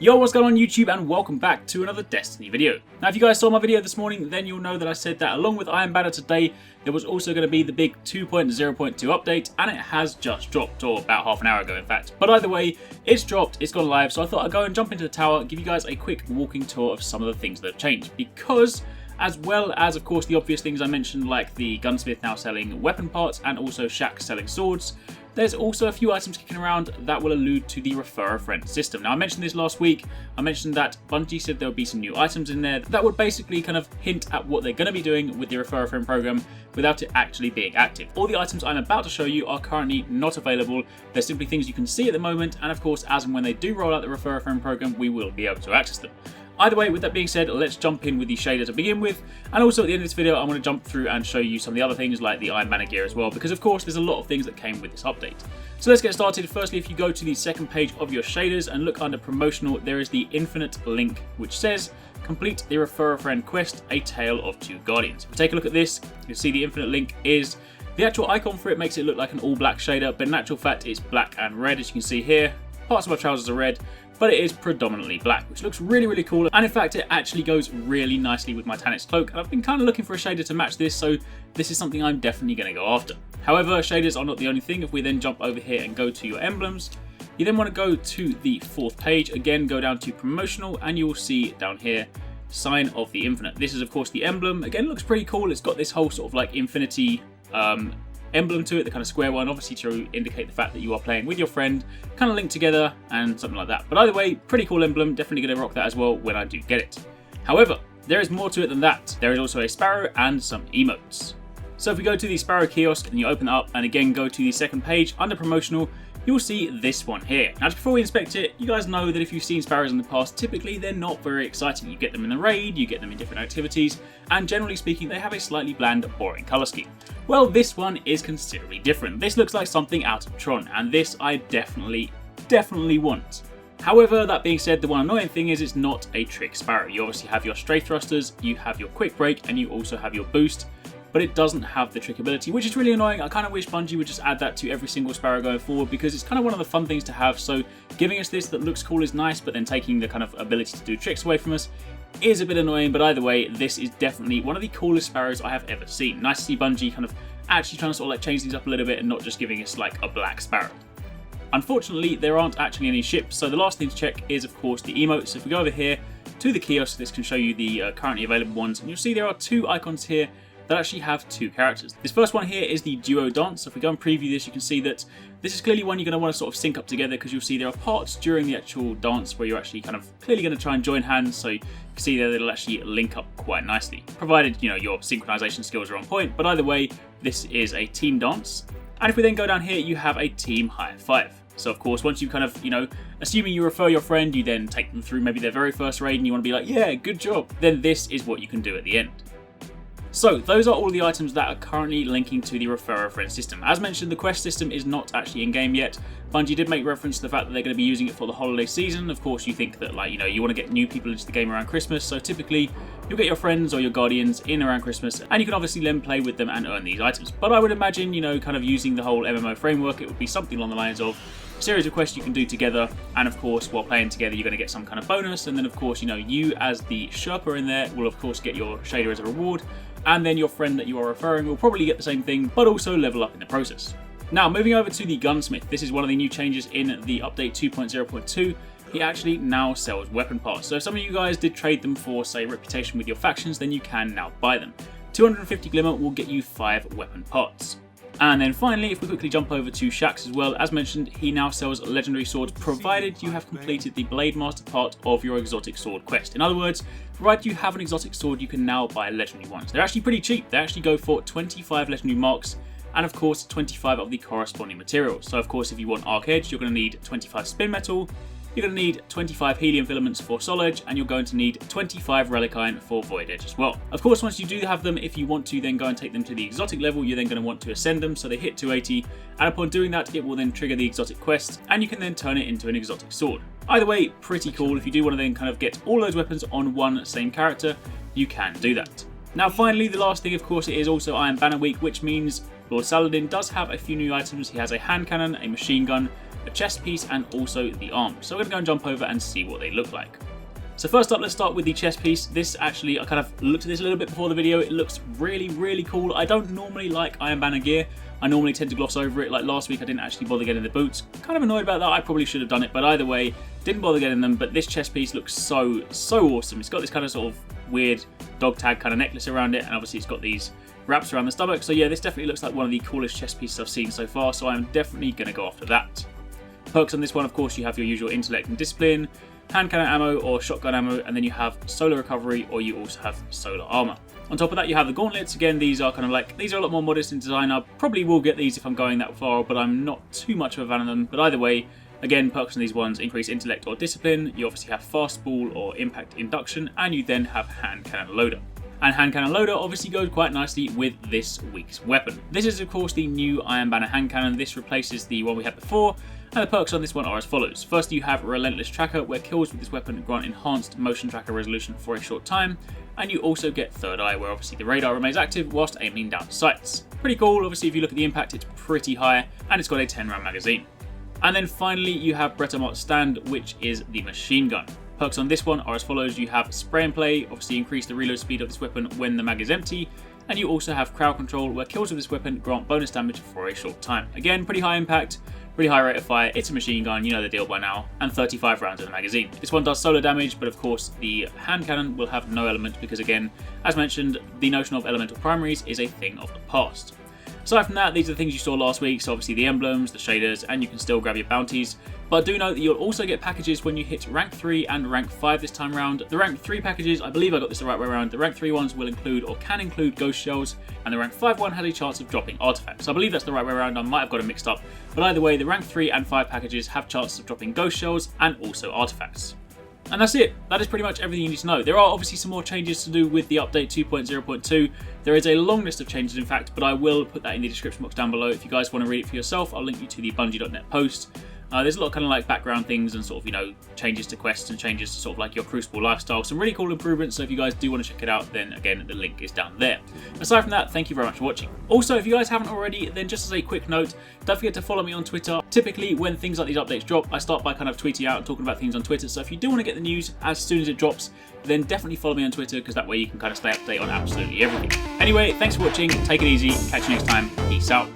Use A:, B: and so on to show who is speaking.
A: Yo, what's going on YouTube, and welcome back to another Destiny video. Now if you guys saw my video this morning, then you'll know that I said that along with Iron Banner today, there was also going to be the big 2.0.2 update, and it has just dropped, or about half an hour ago in fact. But either way, it's dropped, it's gone live, so I thought I'd go and jump into the tower, give you guys a quick walking tour of some of the things that have changed. Because, as well as of course the obvious things I mentioned, like the gunsmith now selling weapon parts and also Shack selling swords, there's also a few items kicking around that will allude to the Refer a Friend system. Now I mentioned this last week, I mentioned that Bungie said there would be some new items in there that would basically kind of hint at what they're going to be doing with the Refer a Friend program without it actually being active. All the items I'm about to show you are currently not available, they're simply things you can see at the moment, and of course as and when they do roll out the Refer a Friend program we will be able to access them. Either way, with that being said, let's jump in with the shader to begin with, and also at the end of this video I'm going to jump through and show you some of the other things like the Iron Banner gear as well, because of course there's a lot of things that came with this update. So let's get started. Firstly, if you go to the second page of your shaders and look under promotional, there is the infinite link which says complete the Refer a Friend quest, A Tale of Two Guardians. If we take a look at this, you'll see the infinite link is the actual icon for it makes it look like an all black shader, but in actual fact it's black and red, as you can see here. Parts of my trousers are red, but it is predominantly black, which looks really cool, and in fact it actually goes really nicely with my Tanic cloak, and I've been kind of looking for a shader to match this, so this is something I'm definitely going to go after. However, shaders are not the only thing. If we then jump over here and go to your emblems, you then want to go to the fourth page, again go down to promotional, and you will see down here Sign of the Infinite. This is of course the emblem. Again, looks pretty cool. It's got this whole sort of like infinity emblem to it, the kind of square one, obviously to indicate the fact that you are playing with your friend, kind of linked together and something like that. But either way, pretty cool emblem, definitely going to rock that as well when I do get it. However, there is more to it than that. There is also a Sparrow and some emotes. So if we go to the Sparrow kiosk and you open it up and again go to the second page under promotional, you will see this one here. Now, before we inspect it, you guys know that if you've seen Sparrows in the past, typically they're not very exciting. You get them in the raid, you get them in different activities, and generally speaking, they have a slightly bland, boring colour scheme. Well, this one is considerably different. This looks like something out of Tron, and this I definitely want. However, that being said, the one annoying thing is it's not a trick Sparrow. You obviously have your strafe thrusters, you have your quick break, and you also have your boost, but it doesn't have the trick ability, which is really annoying. I kind of wish Bungie would just add that to every single Sparrow going forward, because it's kind of one of the fun things to have. So giving us this that looks cool is nice, but then taking the kind of ability to do tricks away from us is a bit annoying. But either way, this is definitely one of the coolest Sparrows I have ever seen. Nice to see Bungie kind of actually trying to sort of like change things up a little bit and not just giving us like a black Sparrow. Unfortunately, there aren't actually any ships, so the last thing to check is of course the emotes. If we go over here to the kiosk, this can show you the currently available ones, and you'll see there are two icons here that actually have two characters. This first one here is the duo dance. So if we go and preview this, you can see that this is clearly one you're going to want to sort of sync up together, because you'll see there are parts during the actual dance where you're actually kind of clearly going to try and join hands. So you can see there that it'll actually link up quite nicely, provided you know your synchronization skills are on point. But either way, this is a team dance. And if we then go down here, you have a team high five. So of course, once you kind of, you know, assuming you refer your friend, you then take them through maybe their very first raid and you want to be like, yeah, good job, then this is what you can do at the end. So those are all the items that are currently linking to the Refer a Friend system. As mentioned, the quest system is not actually in game yet. Bungie did make reference to the fact that they're going to be using it for the holiday season. Of course, you think that, like, you know, you want to get new people into the game around Christmas, so typically you'll get your friends or your guardians in around Christmas, and you can obviously then play with them and earn these items. But I would imagine, you know, kind of using the whole MMO framework, it would be something along the lines of a series of quests you can do together, and of course while playing together you're going to get some kind of bonus, and then of course, you know, you as the Sherpa in there will of course get your shader as a reward, and then your friend that you are referring will probably get the same thing, but also level up in the process. Now, moving over to the gunsmith, this is one of the new changes in the update 2.0.2. He actually now sells weapon parts. So if some of you guys did trade them for, say, reputation with your factions, then you can now buy them. 250 Glimmer will get you 5 weapon parts. And then finally, if we quickly jump over to Shax as well, as mentioned, he now sells legendary swords, provided you have completed the Blade Master part of your exotic sword quest. In other words, provided you have an exotic sword, you can now buy legendary ones. They're actually pretty cheap. They actually go for 25 legendary marks, and of course 25 of the corresponding materials. So of course, if you want Arc Edge, you're going to need 25 spin metal, you're going to need 25 helium filaments for Soul Edge, and you're going to need 25 Relic Iron for Void Edge as well. Of course, once you do have them, if you want to then go and take them to the exotic level, you're then going to want to ascend them, so they hit 280, and upon doing that, it will then trigger the exotic quest, and you can then turn it into an exotic sword. Either way, pretty cool. If you do want to then kind of get all those weapons on one same character, you can do that. Now finally, the last thing, of course, it is also Iron Banner week, which means Lord Saladin does have a few new items. He has a hand cannon, a machine gun, the chest piece, and also the arm. So we're going to go and jump over and see what they look like. So first up, let's start with the chest piece. This actually, I kind of looked at this a little bit before the video. It looks really, really cool. I don't normally like Iron Banner gear. I normally tend to gloss over it. Like last week, I didn't actually bother getting the boots. Kind of annoyed about that. I probably should have done it, but either way, didn't bother getting them. But this chest piece looks so awesome. It's got this kind of sort of weird dog tag kind of necklace around it, and obviously it's got these wraps around the stomach. So yeah, this definitely looks like one of the coolest chest pieces I've seen so far. So I'm definitely going to go after that. Perks on this one, of course, you have your usual intellect and discipline, hand cannon ammo or shotgun ammo, and then you have solar recovery, or you also have solar armor. On top of that, you have the gauntlets. Again, these are kind of like, these are a lot more modest in design. I probably will get these if I'm going that far, but I'm not too much of a fan of them. But either way, again, perks on these ones increase intellect or discipline. You obviously have fast ball or impact induction, and you then have hand cannon loader. And hand cannon loader obviously goes quite nicely with this week's weapon. This is of course the new Iron Banner hand cannon. This replaces the one we had before, and the perks on this one are as follows. First, you have Relentless Tracker, where kills with this weapon grant enhanced motion tracker resolution for a short time, and you also get Third Eye, where obviously the radar remains active whilst aiming down sights. Pretty cool. Obviously if you look at the impact, it's pretty high, and it's got a 10-round magazine. And then finally you have Bretamot Stand, which is the machine gun. Perks on this one are as follows. You have Spray and Play, obviously increase the reload speed of this weapon when the mag is empty, and you also have Crowd Control, where kills with this weapon grant bonus damage for a short time. Again, pretty high impact, pretty high rate of fire. It's a machine gun, you know the deal by now, and 35 rounds in the magazine. This one does solar damage, but of course the hand cannon will have no element because, again, as mentioned, the notion of elemental primaries is a thing of the past. Aside from that, these are the things you saw last week, so obviously the emblems, the shaders, and you can still grab your bounties. But do note that you'll also get packages when you hit rank 3 and rank 5 this time round. The rank 3 packages, I believe I got this the right way around, the rank 3 ones will include or can include ghost shells, and the rank 5 one has a chance of dropping artifacts. So I believe that's the right way around, I might have got it mixed up. But either way, the rank 3 and 5 packages have chances of dropping ghost shells and also artifacts. And that's it. That is pretty much everything you need to know. There are obviously some more changes to do with the update 2.0.2. There is a long list of changes, in fact, but I will put that in the description box down below. If you guys want to read it for yourself, I'll link you to the Bungie.net post. There's a lot of kind of like background things and sort of, you know, changes to quests and changes to sort of like your Crucible lifestyle. Some really cool improvements, so if you guys do want to check it out, then again, the link is down there. Aside from that, thank you very much for watching. Also, if you guys haven't already, then just as a quick note, don't forget to follow me on Twitter. Typically, when things like these updates drop, I start by kind of tweeting out and talking about things on Twitter. So if you do want to get the news as soon as it drops, then definitely follow me on Twitter, because that way you can kind of stay up to date on absolutely everything. Anyway, thanks for watching. Take it easy. Catch you next time. Peace out.